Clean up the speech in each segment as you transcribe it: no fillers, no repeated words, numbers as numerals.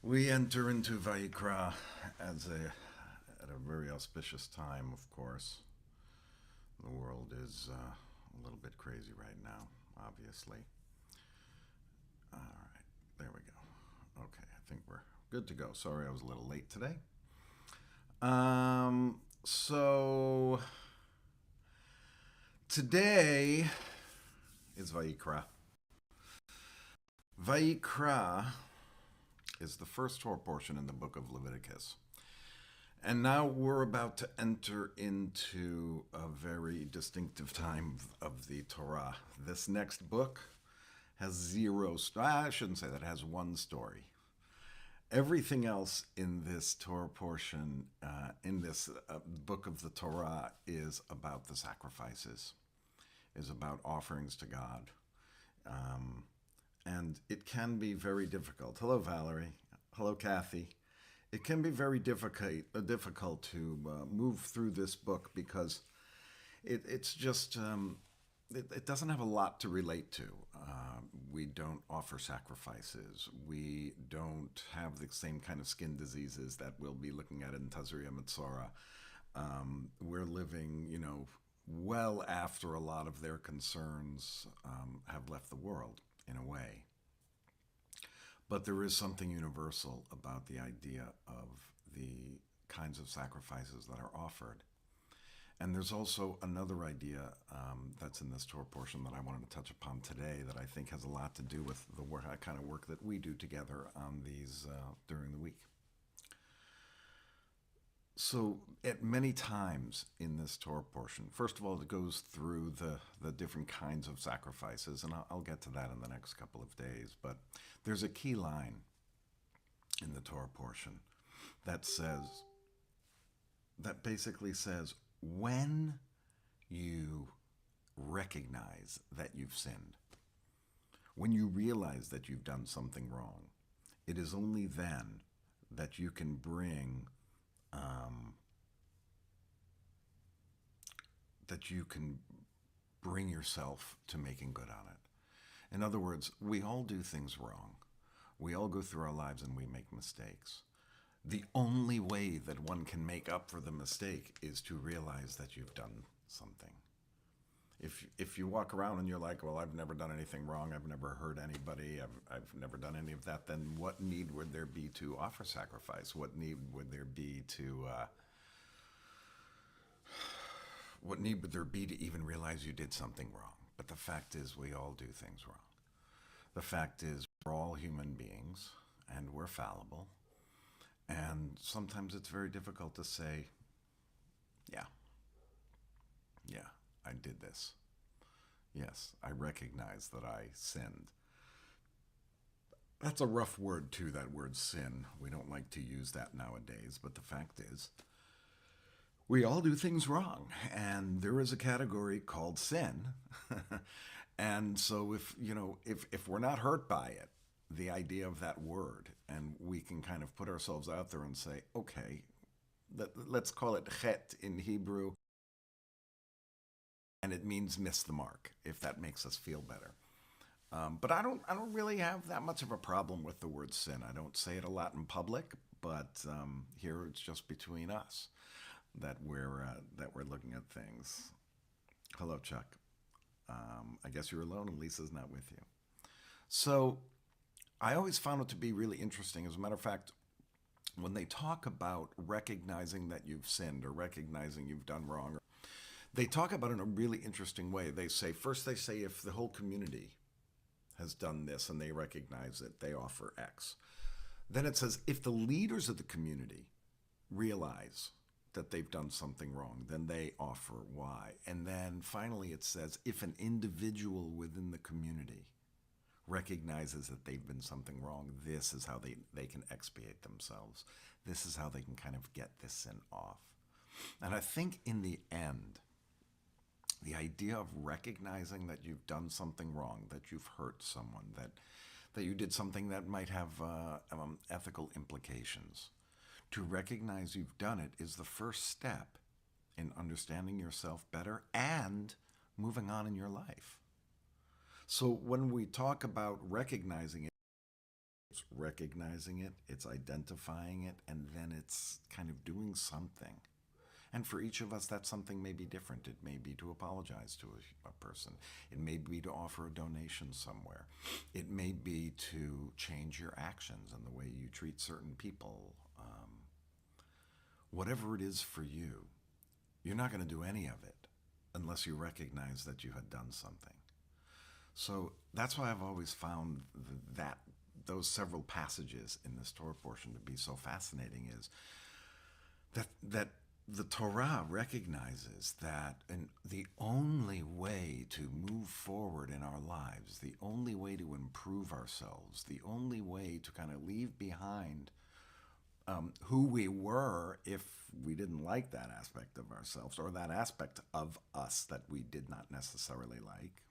We enter into Vayikra at a very auspicious time, of course. The world is a little bit crazy right now, obviously. All right, there we go. Okay, I think we're good to go. Sorry I was a little late today. So today is Vayikra. Vayikra is the first Torah portion in the book of Leviticus. And now we're about to enter into a very distinctive time of the Torah. This next book has I shouldn't say that, it has one story. Everything else in this Torah portion, in this book of the Torah, is about the sacrifices, is about offerings to God. And it can be very difficult. Hello, Valerie. Hello, Kathy. It can be very difficult to move through this book because it's just it doesn't have a lot to relate to. We don't offer sacrifices. We don't have the same kind of skin diseases that we'll be looking at in Tazria Mitzora. We're living, well after a lot of their concerns have left the world, in a way. But there is something universal about the idea of the kinds of sacrifices that are offered. And there's also another idea that's in this Torah portion that I wanted to touch upon today that I think has a lot to do with the kind of work that we do together on these during the week. So at many times in this Torah portion, first of all, it goes through the different kinds of sacrifices, and I'll get to that in the next couple of days. But there's a key line in the Torah portion that basically says, when you recognize that you've sinned, when you realize that you've done something wrong, it is only then that you can bring yourself to making good on it. In other words, we all do things wrong. We all go through our lives and we make mistakes. The only way that one can make up for the mistake is to realize that you've done something. If you walk around and you're like, well, I've never done anything wrong, I've never hurt anybody, I've never done any of that, then what need would there be to offer sacrifice? What need would there be to even realize you did something wrong? But the fact is, we all do things wrong. The fact is, we're all human beings, and we're fallible. And sometimes it's very difficult to say, yeah, I did this. Yes, I recognize that I sinned. That's a rough word, too, that word sin. We don't like to use that nowadays, but the fact is, we all do things wrong, and there is a category called sin. And so if we're not hurt by it, the idea of that word, and we can kind of put ourselves out there and say, okay, let's call it chet in Hebrew, and it means miss the mark, if that makes us feel better. But I don't really have that much of a problem with the word sin. I don't say it a lot in public, but here it's just between us that we're looking at things. Hello, Chuck. I guess you're alone and Lisa's not with you. So I always found it to be really interesting. As a matter of fact, when they talk about recognizing that you've sinned or recognizing you've done wrong, they talk about it in a really interesting way. First they say if the whole community has done this and they recognize it, they offer X. Then it says if the leaders of the community realize that they've done something wrong, then they offer Y. And then finally it says if an individual within the community recognizes that they've been something wrong, this is how they can expiate themselves. This is how they can kind of get this sin off. And I think in the end, the idea of recognizing that you've done something wrong, that you've hurt someone, that you did something that might have ethical implications, to recognize you've done it is the first step in understanding yourself better and moving on in your life. So when we talk about recognizing it, It's recognizing it, it's identifying it, and then it's kind of doing something. And for each of us, that something may be different. It may be to apologize to a person. It may be to offer a donation somewhere. It may be to change your actions and the way you treat certain people. Whatever it is for you, you're not going to do any of it unless you recognize that you had done something. So that's why I've always found that those several passages in this Torah portion to be so fascinating, is that the Torah recognizes that the only way to move forward in our lives, the only way to improve ourselves, the only way to kind of leave behind who we were if we didn't like that aspect of ourselves, or that aspect of us that we did not necessarily like,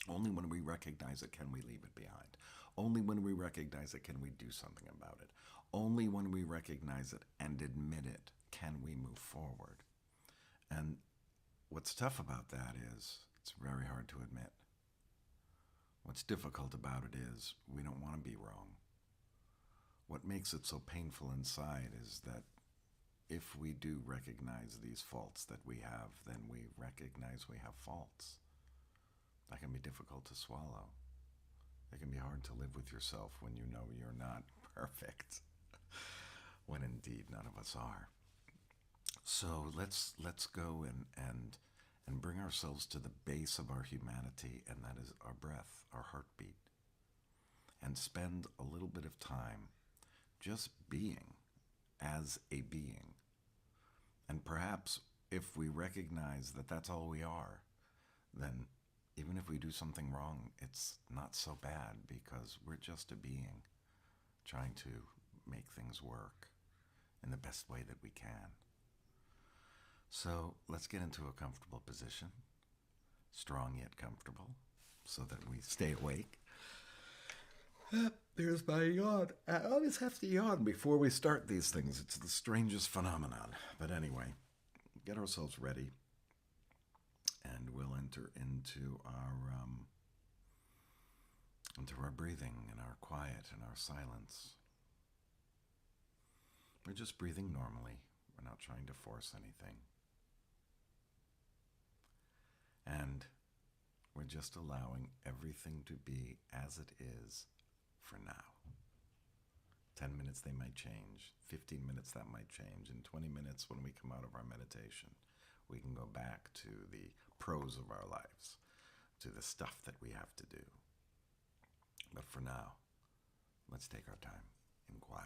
only when we recognize it can we leave it behind. Only when we recognize it can we do something about it. Only when we recognize it and admit it can we move forward. And what's tough about that is it's very hard to admit. What's difficult about it is we don't want to be wrong. What makes it so painful inside is that if we do recognize these faults that we have, then we recognize we have faults. That can be difficult to swallow. It can be hard to live with yourself when you know you're not perfect, when indeed none of us are. So let's go and bring ourselves to the base of our humanity, and that is our breath, our heartbeat, and spend a little bit of time just being as a being. And perhaps if we recognize that that's all we are, then even if we do something wrong, it's not so bad, because we're just a being trying to make things work in the best way that we can. So let's get into a comfortable position, strong yet comfortable, so that we stay awake. There's my yawn. I always have to yawn before we start these things. It's the strangest phenomenon. But anyway, get ourselves ready, and we'll enter into our breathing and our quiet and our silence. We're just breathing normally. We're not trying to force anything. And we're just allowing everything to be as it is for now. 10 minutes they might change. 15 minutes that might change. In 20 minutes when we come out of our meditation, we can go back to the prose of our lives, to the stuff that we have to do. But for now, let's take our time in quiet.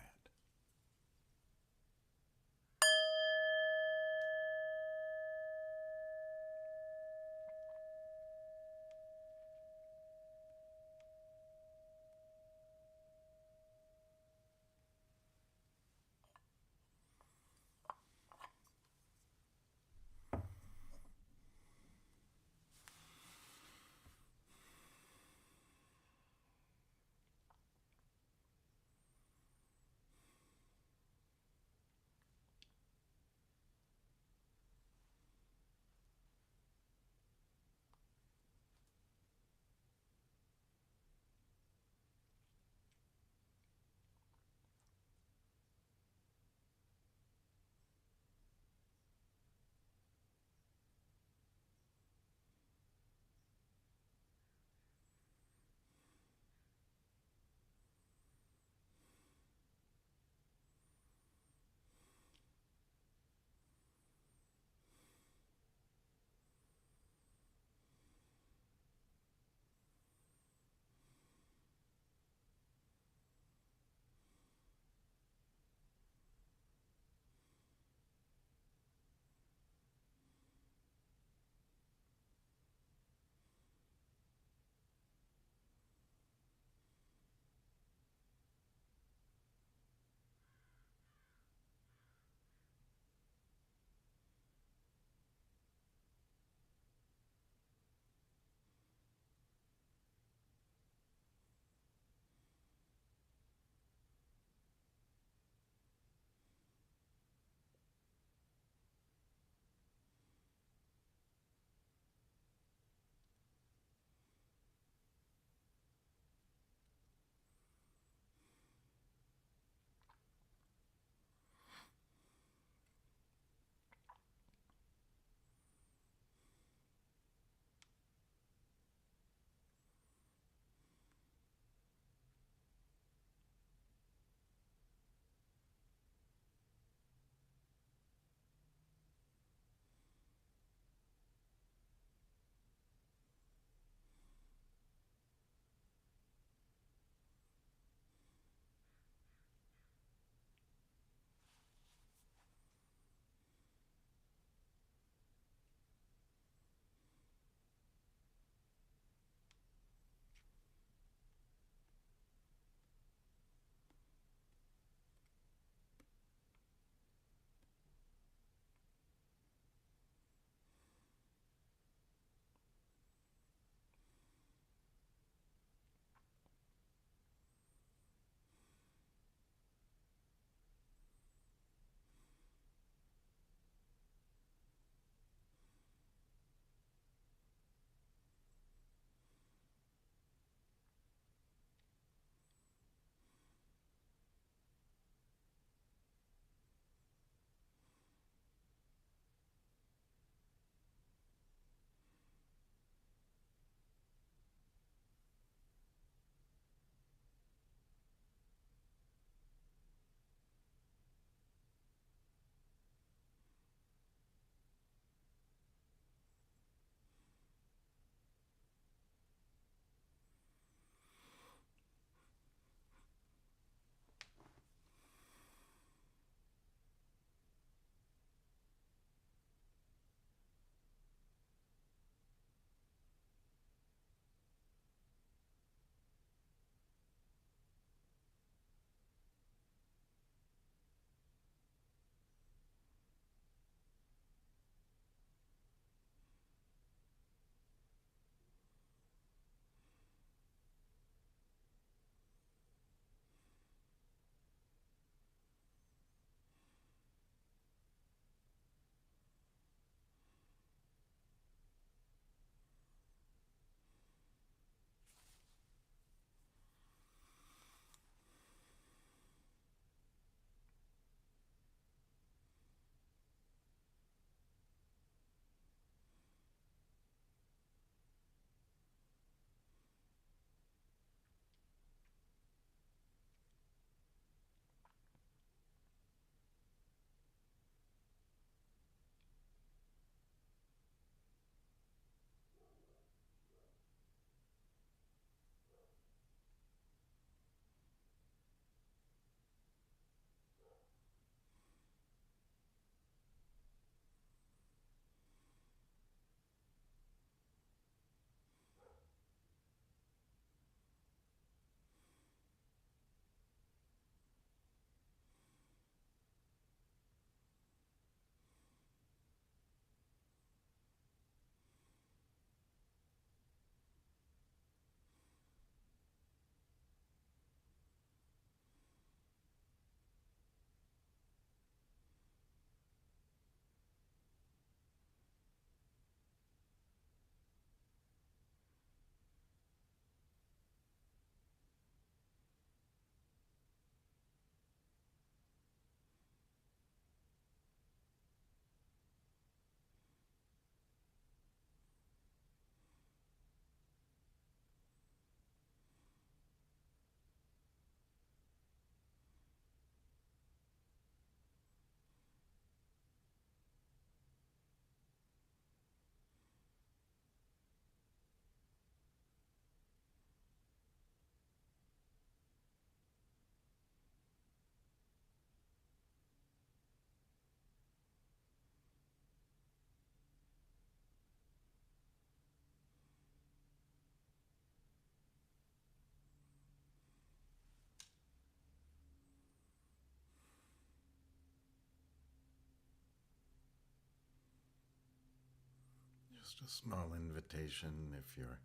Just a small invitation if your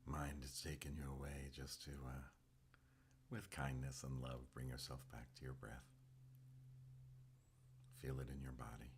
mind is taking you away, just to, with kindness and love, bring yourself back to your breath. Feel it in your body.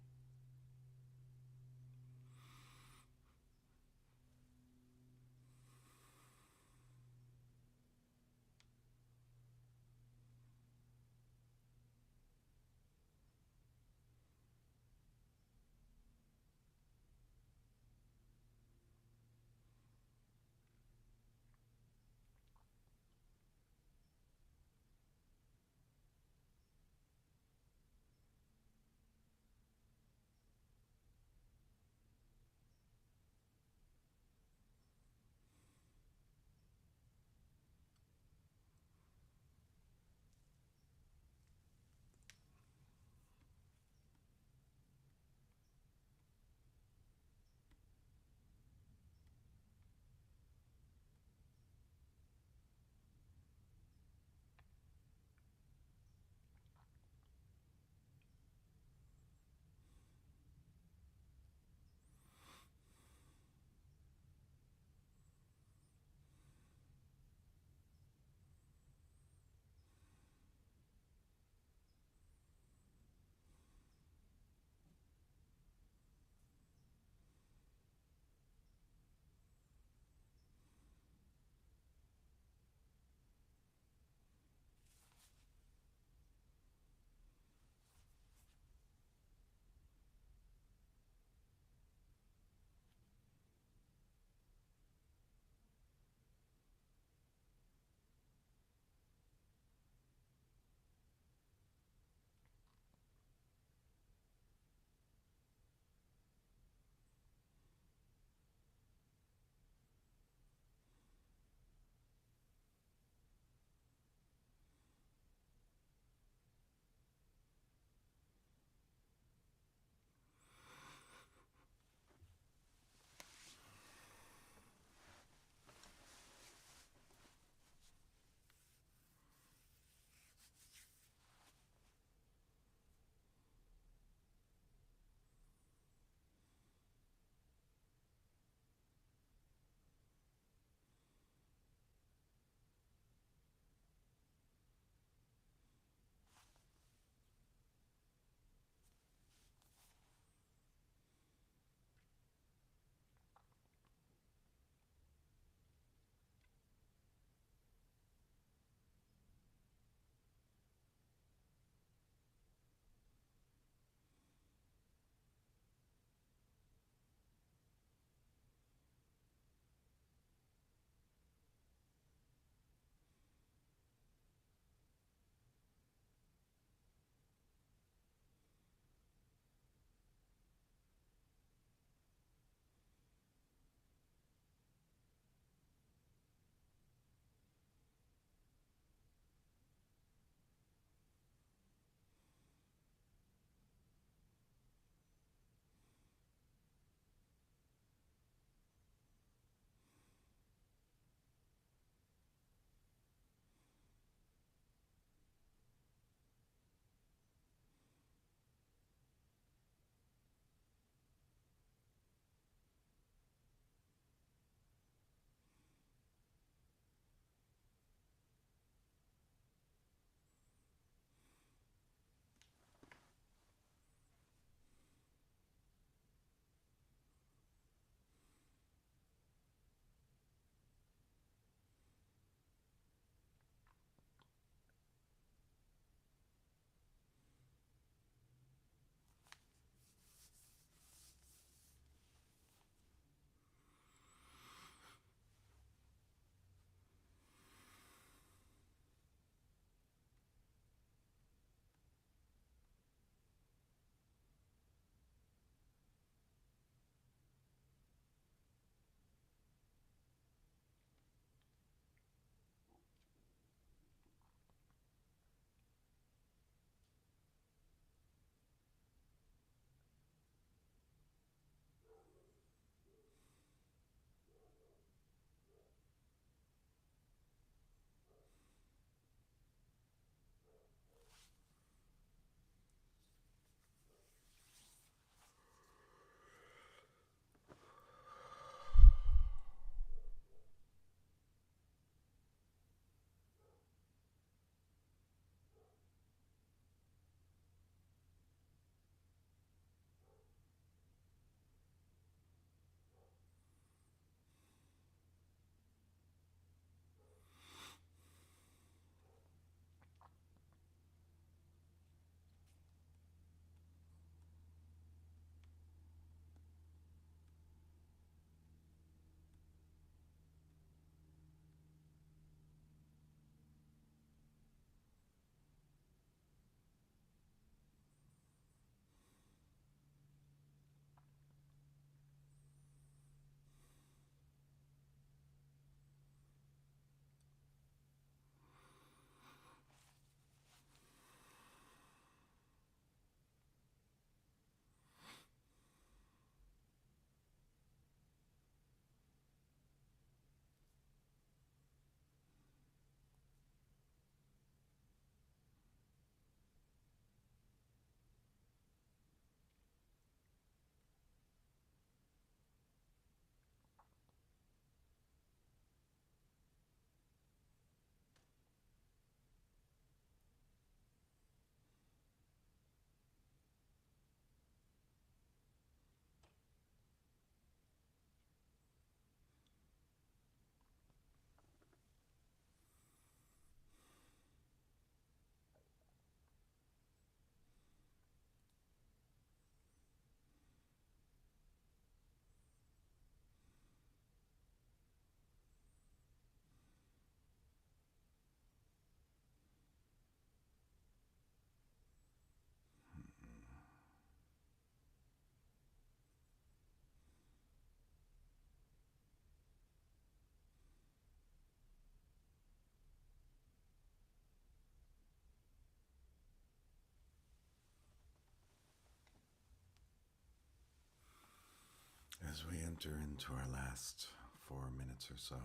As we enter into our last 4 minutes or so,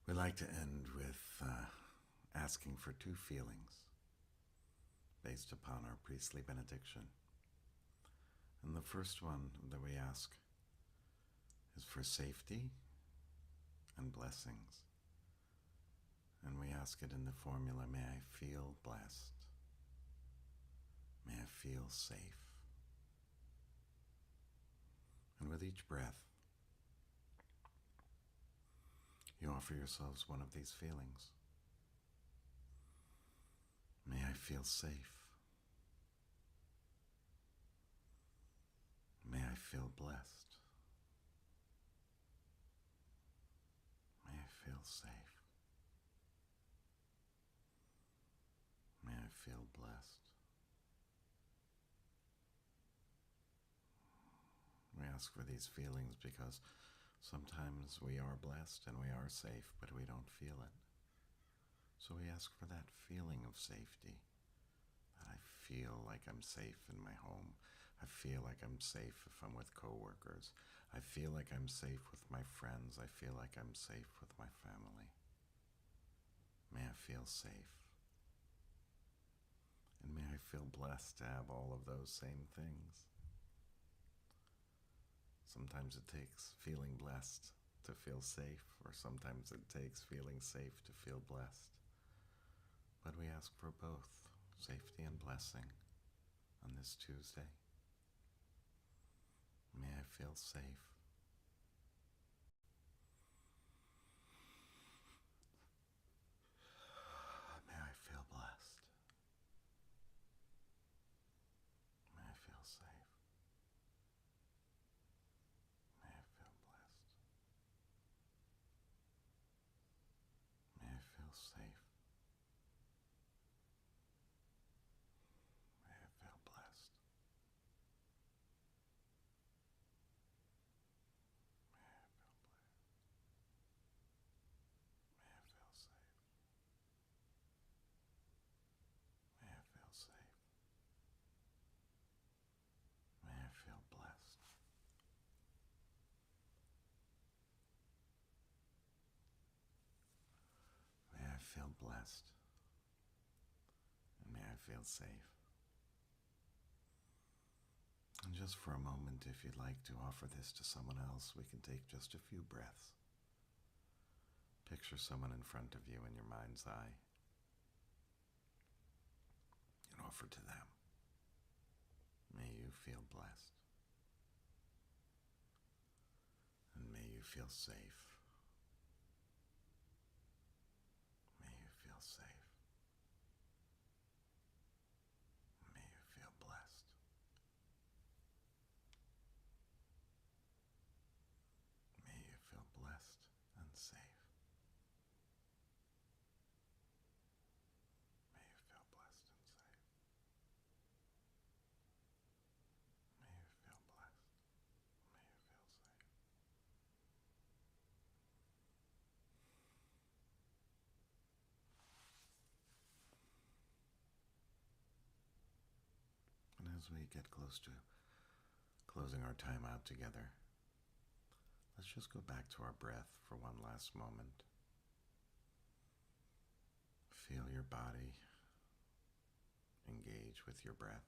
we like to end with asking for two feelings based upon our priestly benediction. And the first one that we ask is for safety and blessings. And we ask it in the formula, may I feel blessed. May I feel safe. And with each breath, you offer yourselves one of these feelings. May I feel safe. May I feel blessed. May I feel safe. May I feel blessed. We ask for these feelings because sometimes we are blessed and we are safe, but we don't feel it. So we ask for that feeling of safety, that I feel like I'm safe in my home. I feel like I'm safe if I'm with coworkers. I feel like I'm safe with my friends. I feel like I'm safe with my family. May I feel safe. And may I feel blessed to have all of those same things. Sometimes it takes feeling blessed to feel safe, or sometimes it takes feeling safe to feel blessed. But we ask for both, safety and blessing, on this Tuesday. May I feel safe. May I feel blessed. May I feel safe. May I feel blessed. May I feel safe. May I feel blessed. May I feel safe. May I feel safe. May I feel blessed. May I feel blessed. And may I feel safe. And just for a moment, if you'd like to offer this to someone else, we can take just a few breaths. Picture someone in front of you in your mind's eye and offer to them. May you feel blessed. And may you feel safe. May you feel safe. May you feel blessed. May you feel blessed and safe. May you feel blessed and safe. May you feel blessed. May you feel safe. And as we get close to closing our time out together, let's just go back to our breath for one last moment. Feel your body engage with your breath.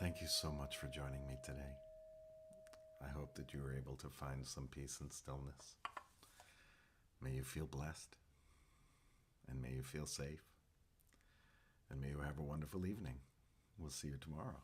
Thank you so much for joining me today. I hope that you were able to find some peace and stillness. May you feel blessed, and may you feel safe, and may you have a wonderful evening. We'll see you tomorrow.